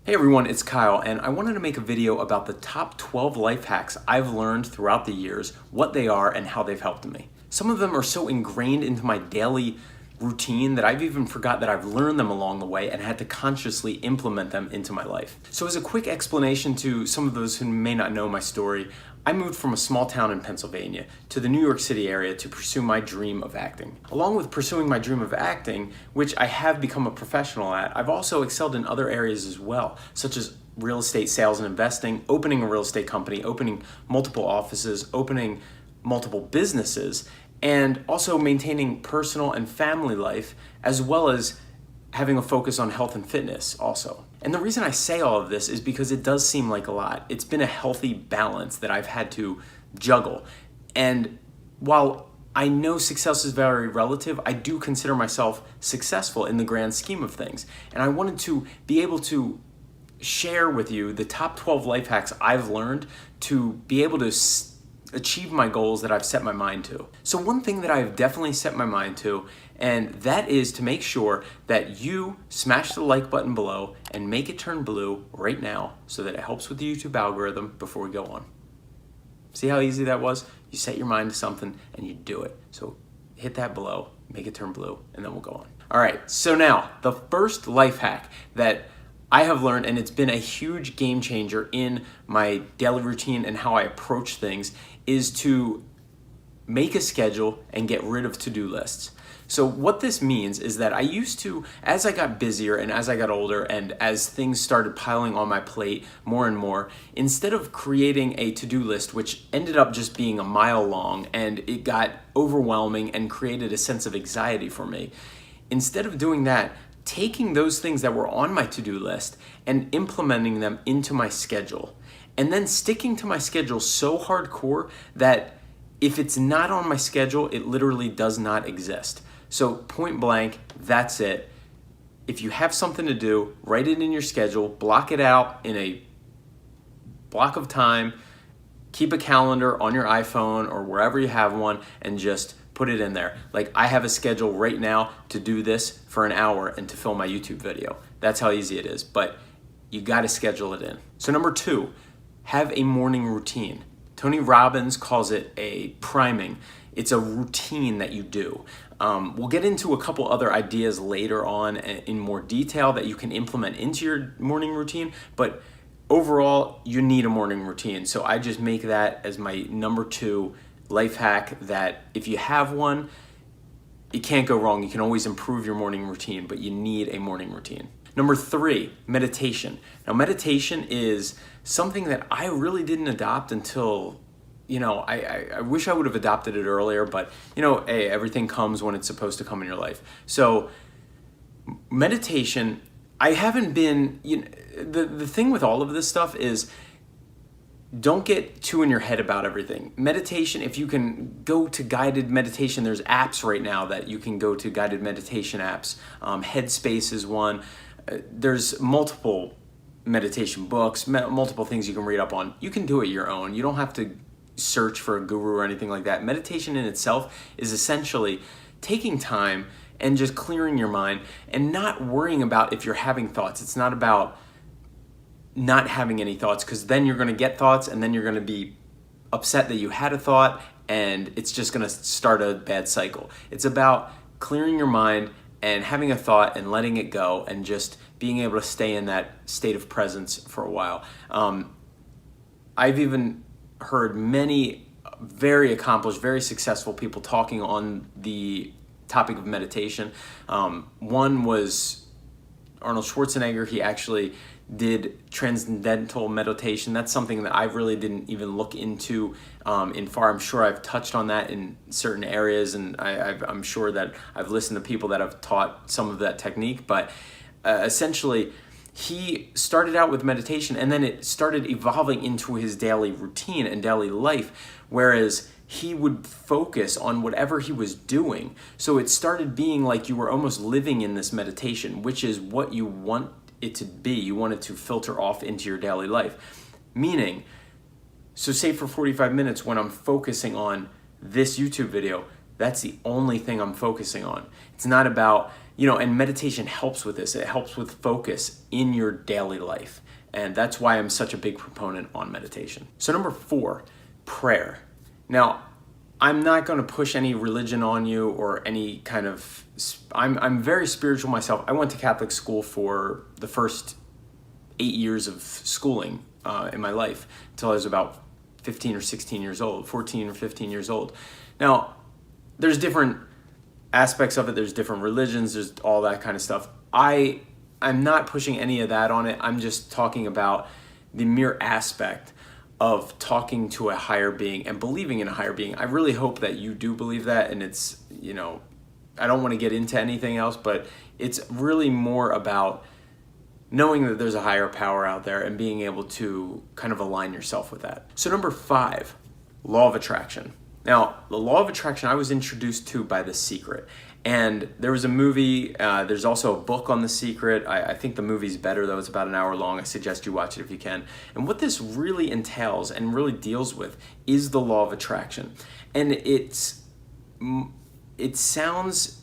Hey everyone, it's Kyle, and I wanted to make a video about the top 12 life hacks I've learned throughout the years, what they are, and how they've helped me. Some of them are so ingrained into my daily routine that I've even forgot that I've learned them along the way and had to consciously implement them into my life. So as a quick explanation to some of those who may not know my story, I moved from a small town in Pennsylvania to the New York City area to pursue my dream of acting. Along with pursuing my dream of acting, which I have become a professional at, I've also excelled in other areas as well, such as real estate sales and investing, opening a real estate company, opening multiple offices, opening multiple businesses, and also maintaining personal and family life, as well as having a focus on health and fitness also. And the reason I say all of this is because it does seem like a lot. It's been a healthy balance that I've had to juggle. And while I know success is very relative, I do consider myself successful in the grand scheme of things. And I wanted to be able to share with you the top 12 life hacks I've learned to be able to achieve my goals that I've set my mind to. So one thing that I've definitely set my mind to, and that is to make sure that you smash the like button below and make it turn blue right now so that it helps with the YouTube algorithm before we go on. See how easy that was? You set your mind to something and you do it. So hit that below, make it turn blue, and then we'll go on. All right, so now the first life hack that I have learned, and it's been a huge game changer in my daily routine and how I approach things, is to make a schedule and get rid of to-do lists. So what this means is that I used to, as I got busier and as I got older and as things started piling on my plate more and more, instead of creating a to-do list, which ended up just being a mile long and it got overwhelming and created a sense of anxiety for me, instead of doing that, taking those things that were on my to-do list and implementing them into my schedule, and then sticking to my schedule so hardcore that if it's not on my schedule, it literally does not exist. So point blank, that's it. If you have something to do, write it in your schedule, block it out in a block of time, keep a calendar on your iPhone or wherever you have one, and just put it in there. Like, I have a schedule right now to do this for an hour and to film my YouTube video. That's how easy it is, but you gotta schedule it in. So number 2, have a morning routine. Tony Robbins calls it a priming. It's a routine that you do. We'll get into a couple other ideas later on in more detail that you can implement into your morning routine, but overall, you need a morning routine. So I just make that as my number 2 life hack, that if you have one, it can't go wrong. You can always improve your morning routine, but you need a morning routine. Number 3, meditation. Now, meditation is something that I really didn't adopt until, I wish I would have adopted it earlier, but, hey, everything comes when it's supposed to come in your life. So meditation, I haven't been, the thing with all of this stuff is, don't get too in your head about everything. Meditation, if you can go to guided meditation, there's apps right now that you can go to, guided meditation apps. Headspace is one. There's multiple meditation books, multiple things you can read up on. You can do it your own. You don't have to search for a guru or anything like that. Meditation in itself is essentially taking time and just clearing your mind and not worrying about if you're having thoughts. It's not about not having any thoughts, because then you're going to get thoughts and then you're going to be upset that you had a thought and it's just going to start a bad cycle. It's about clearing your mind and having a thought and letting it go and just being able to stay in that state of presence for a while. I've even heard many very accomplished, very successful people talking on the topic of meditation. One was Arnold Schwarzenegger. He actually did transcendental meditation. That's something that I really didn't even look into in far. I'm sure I've touched on that in certain areas, and I'm sure that I've listened to people that have taught some of that technique, but essentially he started out with meditation and then it started evolving into his daily routine and daily life, whereas he would focus on whatever he was doing. So it started being like you were almost living in this meditation, which is what you want it to be. You want it to filter off into your daily life. Meaning, so say for 45 minutes when I'm focusing on this YouTube video, that's the only thing I'm focusing on. It's not about And meditation helps with this. It helps with focus in your daily life. And that's why I'm such a big proponent on meditation. So number 4, prayer. Now, I'm not going to push any religion on you or any kind of, I'm very spiritual myself. I went to Catholic school for the first 8 years of schooling in my life until I was about 15 or 16 years old, 14 or 15 years old. Now, there's different aspects of it. There's different religions. There's all that kind of stuff. I'm not pushing any of that on it. I'm just talking about the mere aspect of talking to a higher being and believing in a higher being. I really hope that you do believe that, and it's, I don't want to get into anything else, but it's really more about knowing that there's a higher power out there and being able to kind of align yourself with that. So number 5, law of attraction. Now, the law of attraction I was introduced to by The Secret. And there was a movie, there's also a book on The Secret. I think the movie's better though, it's about an hour long. I suggest you watch it if you can. And what this really entails and really deals with is the law of attraction. And it sounds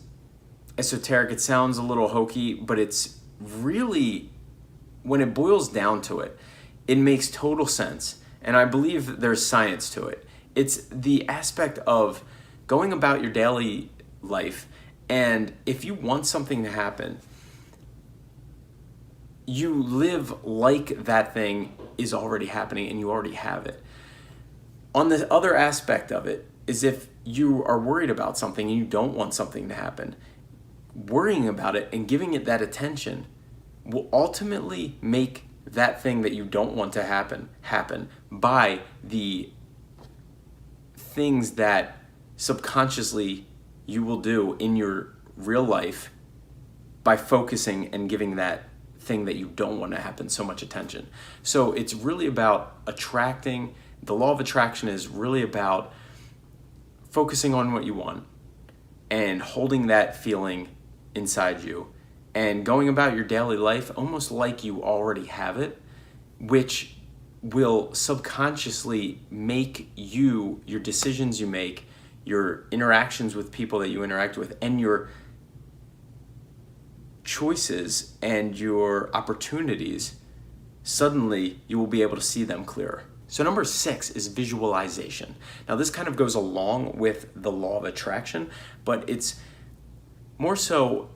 esoteric, it sounds a little hokey, but it's really, when it boils down to it, it makes total sense. And I believe there's science to it. It's the aspect of going about your daily life, and if you want something to happen, you live like that thing is already happening and you already have it. On the other aspect of it is if you are worried about something and you don't want something to happen, worrying about it and giving it that attention will ultimately make that thing that you don't want to happen by the things that subconsciously you will do in your real life by focusing and giving that thing that you don't want to happen so much attention. So it's really about attracting. The law of attraction is really about focusing on what you want and holding that feeling inside you and going about your daily life almost like you already have it, which will subconsciously make you, your decisions you make, your interactions with people that you interact with, and your choices and your opportunities, suddenly you will be able to see them clearer. So number 6 is visualization. Now this kind of goes along with the law of attraction, but it's more so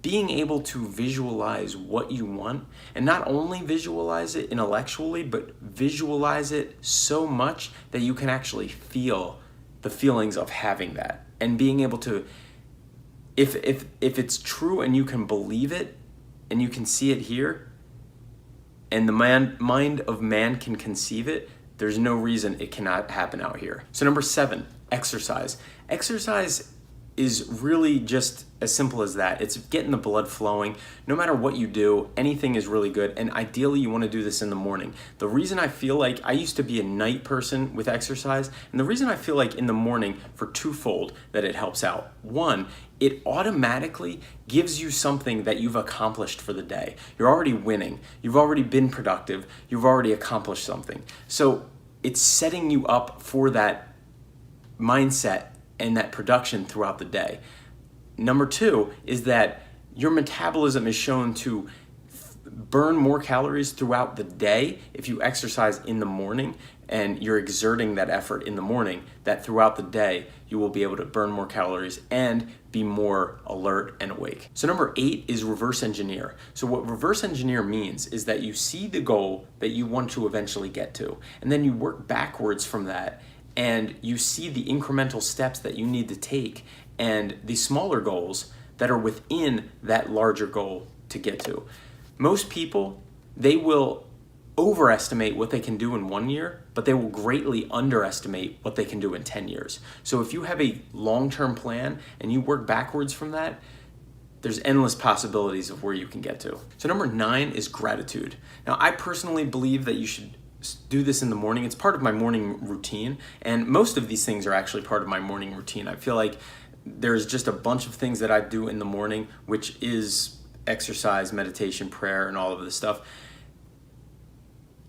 being able to visualize what you want, and not only visualize it intellectually, but visualize it so much that you can actually feel the feelings of having that, and being able to, if it's true and you can believe it and you can see it here, and the mind of man can conceive it, there's no reason it cannot happen out here. So number 7, exercise. Exercise is really just as simple as that. It's getting the blood flowing. No matter what you do, anything is really good. And ideally, you want to do this in the morning. The reason I feel like I used to be a night person with exercise, and the reason I feel like in the morning for twofold that it helps out. 1, it automatically gives you something that you've accomplished for the day. You're already winning. You've already been productive. You've already accomplished something. So it's setting you up for that mindset and that production throughout the day. Number 2 is that your metabolism is shown to burn more calories throughout the day if you exercise in the morning, and you're exerting that effort in the morning, that throughout the day you will be able to burn more calories and be more alert and awake. So number 8 is reverse engineer. So what reverse engineer means is that you see the goal that you want to eventually get to, and then you work backwards from that, and you see the incremental steps that you need to take and the smaller goals that are within that larger goal to get to. Most people, they will overestimate what they can do in 1 year, but they will greatly underestimate what they can do in 10 years. So if you have a long-term plan and you work backwards from that, there's endless possibilities of where you can get to. So number 9 is gratitude. Now, I personally believe that you should do this in the morning. It's part of my morning routine, and most of these things are actually part of my morning routine. I feel like there's just a bunch of things that I do in the morning, which is exercise, meditation, prayer, and all of this stuff.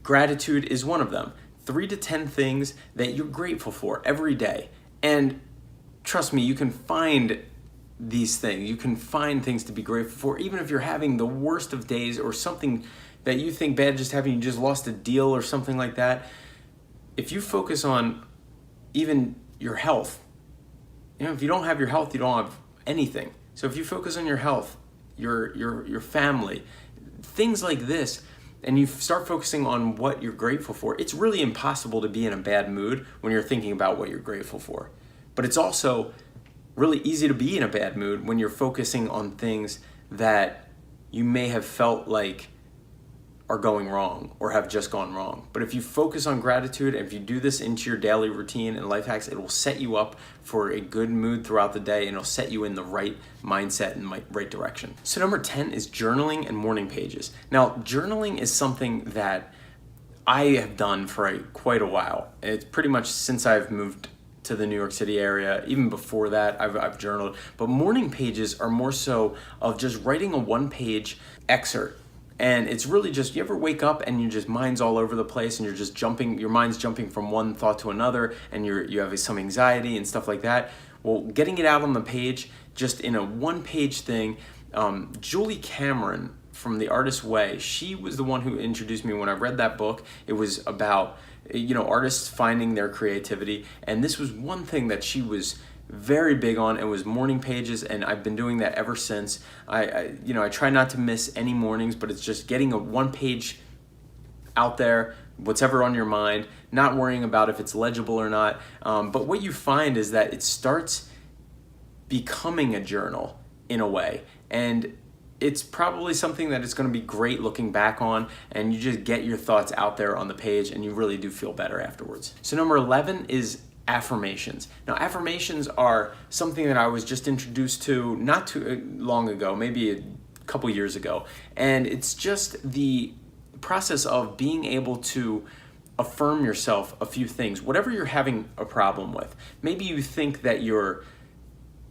Gratitude is one of them. 3 to 10 things that you're grateful for every day. And trust me, you can find these things. You can find things to be grateful for, even if you're having the worst of days or something that you think bad just happened, you just lost a deal or something like that. If you focus on even your health, if you don't have your health, you don't have anything. So if you focus on your health, your family, things like this, and you start focusing on what you're grateful for, it's really impossible to be in a bad mood when you're thinking about what you're grateful for. But it's also really easy to be in a bad mood when you're focusing on things that you may have felt like are going wrong or have just gone wrong. But if you focus on gratitude, and if you do this into your daily routine and life hacks, it will set you up for a good mood throughout the day, and it'll set you in the right mindset and right direction. So number 10 is journaling and morning pages. Now, journaling is something that I have done for quite a while. It's pretty much since I've moved to the New York City area. Even before that, I've journaled. But morning pages are more so of just writing a one-page excerpt. And it's really just, you ever wake up and your mind's all over the place and you're just jumping, your mind's jumping from one thought to another, and you have some anxiety and stuff like that? Well, getting it out on the page, just in a one-page thing. Julie Cameron from The Artist's Way, she was the one who introduced me when I read that book. It was about, artists finding their creativity, and this was one thing that she was very big on. It was morning pages, and I've been doing that ever since. I try not to miss any mornings, but it's just getting a one page out there, whatever on your mind, not worrying about if it's legible or not. But what you find is that it starts becoming a journal in a way, and it's probably something that is going to be great looking back on, and you just get your thoughts out there on the page, and you really do feel better afterwards. So number 11 is affirmations. Now, affirmations are something that I was just introduced to not too long ago, maybe a couple years ago. And it's just the process of being able to affirm yourself a few things. Whatever you're having a problem with, maybe you think that you're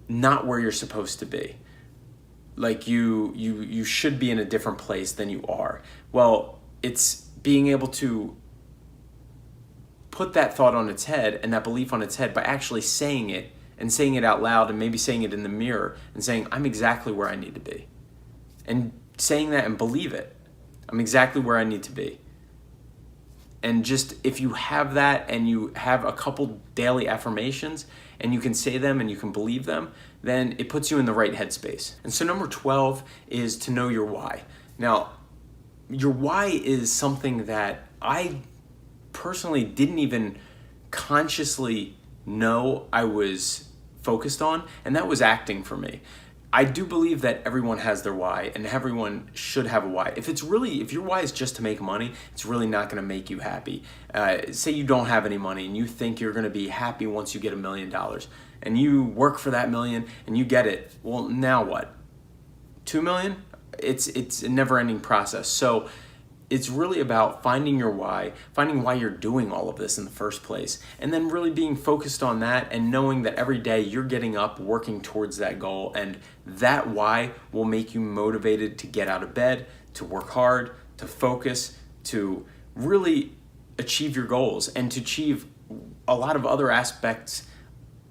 not where you're supposed to be. Like you should be in a different place than you are. Well, it's being able to put that thought on its head and that belief on its head by actually saying it, and saying it out loud, and maybe saying it in the mirror and saying, I'm exactly where I need to be. And saying that and believe it. I'm exactly where I need to be. And just, if you have that and you have a couple daily affirmations and you can say them and you can believe them, then it puts you in the right headspace. And so number 12 is to know your why. Now, your why is something that I personally didn't even consciously know I was focused on, and that was acting for me. I do believe that everyone has their why, and everyone should have a why. If your why is just to make money, it's really not going to make you happy. Say you don't have any money and you think you're going to be happy once you get $1 million, and you work for that million and you get it. Well, now what? 2 million? It's a never-ending process. So it's really about finding your why, finding why you're doing all of this in the first place, and then really being focused on that and knowing that every day you're getting up, working towards that goal, and that why will make you motivated to get out of bed, to work hard, to focus, to really achieve your goals, and to achieve a lot of other aspects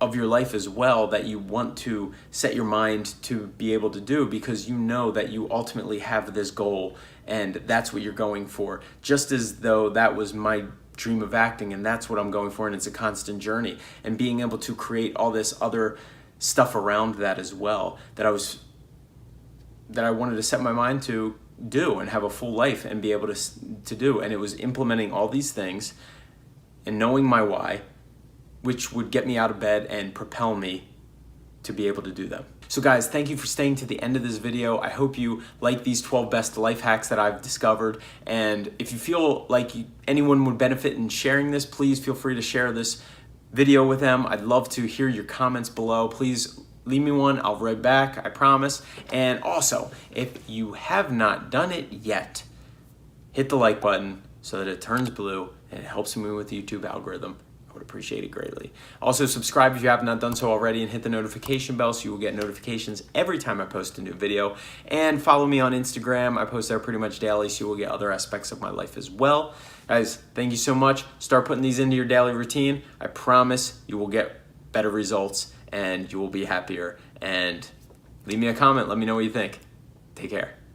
of your life as well that you want to set your mind to be able to do, because you know that you ultimately have this goal and that's what you're going for. Just as though that was my dream of acting, and that's what I'm going for, and it's a constant journey. And being able to create all this other stuff around that as well, that I wanted to set my mind to do and have a full life and be able to do. And it was implementing all these things and knowing my why, which would get me out of bed and propel me to be able to do them. So guys, thank you for staying to the end of this video. I hope you like these 12 best life hacks that I've discovered. And if you feel like anyone would benefit in sharing this, please feel free to share this video with them. I'd love to hear your comments below. Please leave me one, I'll write back, I promise. And also, if you have not done it yet, hit the like button so that it turns blue and it helps me with the YouTube algorithm. I would appreciate it greatly. Also, subscribe if you have not done so already, and hit the notification bell so you will get notifications every time I post a new video. And follow me on Instagram. I post there pretty much daily, so you will get other aspects of my life as well. Guys, thank you so much. Start putting these into your daily routine. I promise you will get better results and you will be happier, and Leave me a comment. Let me know what you think. Take care.